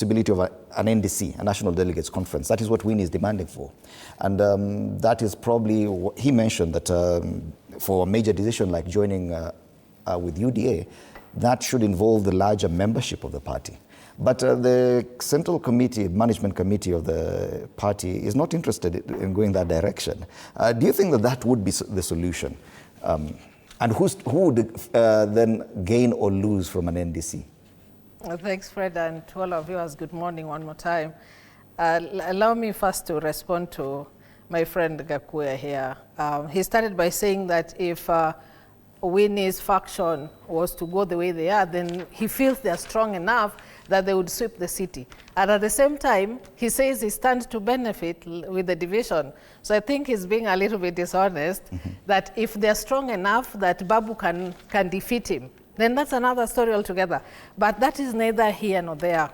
possibility of an NDC, a National Delegates Conference. That is what Winnie is demanding for. And that is probably, he mentioned that for a major decision like joining with UDA, that should involve the larger membership of the party. But the Central Committee, Management Committee of the party is not interested in going that direction. Do you think that that would be the solution? And who would then gain or lose from an NDC? Well, thanks, Fred, and to all of viewers, good morning one more time. Allow me first to respond to my friend Gakuya here. He started by saying that if Winnie's faction was to go the way they are, then he feels they are strong enough that they would sweep the city. And at the same time, he says he stands to benefit with the division. So I think he's being a little bit dishonest that if they're strong enough that Babu can defeat him, then that's another story altogether. But that is neither here nor there,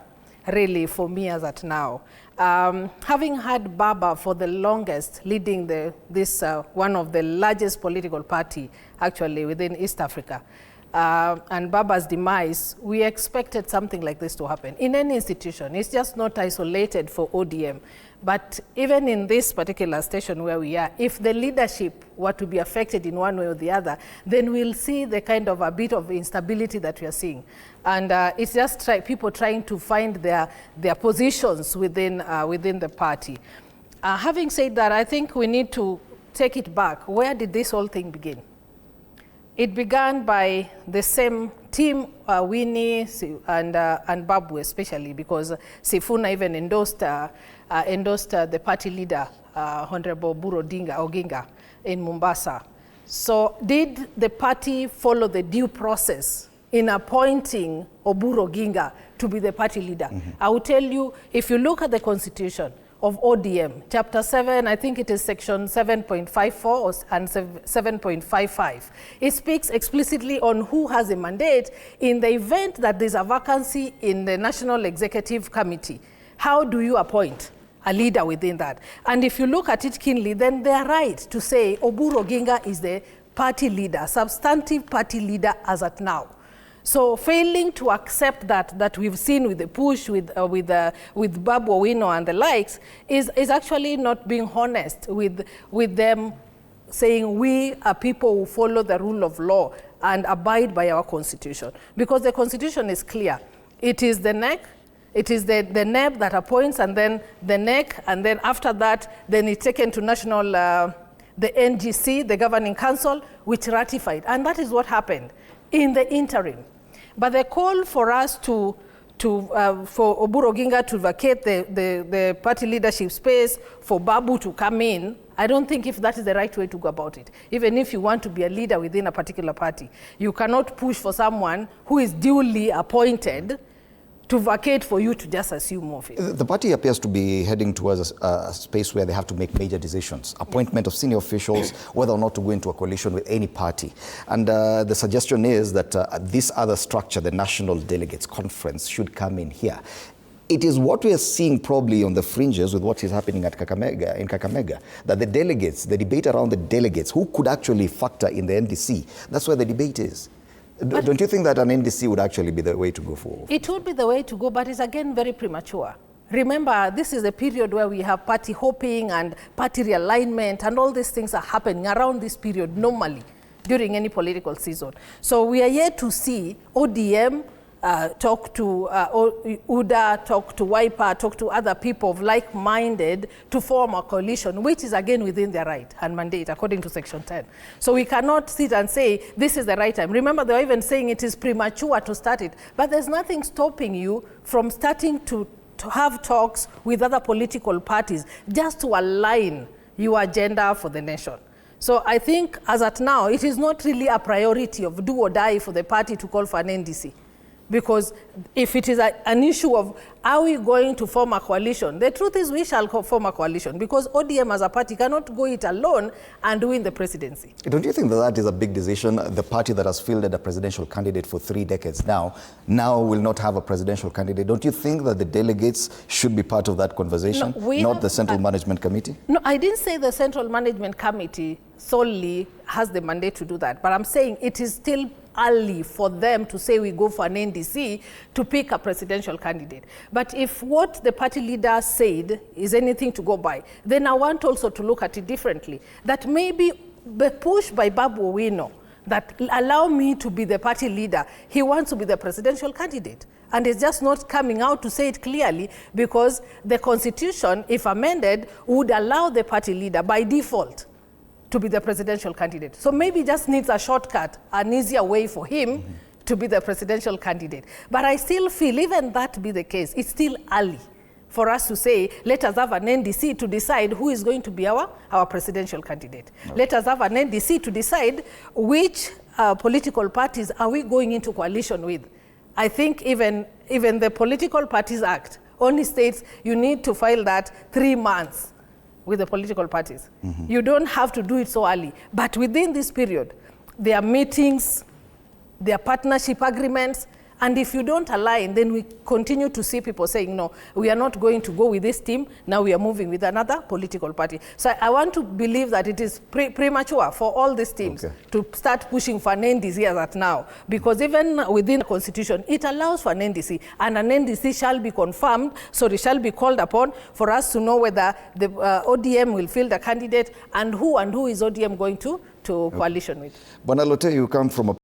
really, for me as at now. Having had BAMBA for the longest, leading this one of the largest political party, actually, within East Africa, and BAMBA's demise, we expected something like this to happen in any institution. It's just not isolated for ODM. But even in this particular station where we are, if the leadership were to be affected in one way or the other, then we'll see the kind of a bit of instability that we are seeing. And it's just people trying to find their positions within the party. Having said that, I think we need to take it back. Where did this whole thing begin? It began by the same team, Winnie and Babu especially, because Sifuna even endorsed the party leader, Honorable Oburu Odinga in Mombasa. So did the party follow the due process in appointing Oburu Odinga to be the party leader? I will tell you, if you look at the constitution of ODM, Chapter 7, I think it is Section 7.54 and 7.55. It speaks explicitly on who has a mandate in the event that there's a vacancy in the National Executive Committee. How do you appoint a leader within that? And if you look at it keenly, then they are right to say Oburu Odinga is the party leader, substantive party leader as at now. So failing to accept that we've seen with the push with Babu Owino and the likes is actually not being honest with them, saying we are people who follow the rule of law and abide by our constitution. Because the constitution is clear. It is the NEC, it is the NEB that appoints, and then the NEC, and then after that, then it's taken to national, the NDC, the governing council, which ratified. And that is what happened in the interim. But the call for us for Oburu Odinga to vacate the party leadership space, for Babu to come in, I don't think if that is the right way to go about it. Even if you want to be a leader within a particular party, you cannot push for someone who is duly appointed to vacate for you to just assume office. The party appears to be heading towards a space where they have to make major decisions. Appointment of senior officials, whether or not to go into a coalition with any party. And the suggestion is that this other structure, the National Delegates Conference, should come in here. It is what we are seeing probably on the fringes with what is happening in Kakamega, that the delegates, the debate around the delegates, who could actually factor in the NDC, that's where the debate is. Don't you think that an NDC would actually be the way to go forward? It would be the way to go, but it's again very premature. Remember, this is a period where we have party hopping and party realignment, and all these things are happening around this period normally during any political season. So we are yet to see ODM talk to UDA, talk to Wiper, talk to other people of like-minded to form a coalition, which is again within their right and mandate according to Section 10. So we cannot sit and say this is the right time. Remember, they were even saying it is premature to start it, but there's nothing stopping you from starting to have talks with other political parties just to align your agenda for the nation. So I think as at now, it is not really a priority of do or die for the party to call for an NDC. Because if it is an issue of are we going to form a coalition, the truth is we shall form a coalition, because ODM as a party cannot go it alone and win the presidency. Don't you think that is a big decision? The party that has fielded a presidential candidate for 3 decades now will not have a presidential candidate. Don't you think that the delegates should be part of that conversation, not the Central Management Committee? No, I didn't say the Central Management Committee solely has the mandate to do that, but I'm saying it is still early for them to say we go for an NDC to pick a presidential candidate. But if what the party leader said is anything to go by, then I want also to look at it differently. That maybe the push by Babu Owino that allow me to be the party leader, he wants to be the presidential candidate. And it's just not coming out to say it clearly because the constitution, if amended, would allow the party leader by default to be the presidential candidate. So maybe just needs a shortcut, an easier way for him to be the presidential candidate. But I still feel, even that be the case, it's still early for us to say, let us have an NDC to decide who is going to be our presidential candidate. Okay. Let us have an NDC to decide which political parties are we going into coalition with. I think even the Political Parties Act only states you need to file that 3 months with the political parties. You don't have to do it so early. But within this period, there are meetings, there are partnership agreements, and if you don't align, then we continue to see people saying, no, we are not going to go with this team, now we are moving with another political party. So I want to believe that it is premature for all these teams to start pushing for an NDC as at now, because even within the constitution, it allows for an NDC, and an NDC shall be confirmed, so it shall be called upon for us to know whether the ODM will field a candidate and who is ODM going to coalition with. Bwana Lote, you come from a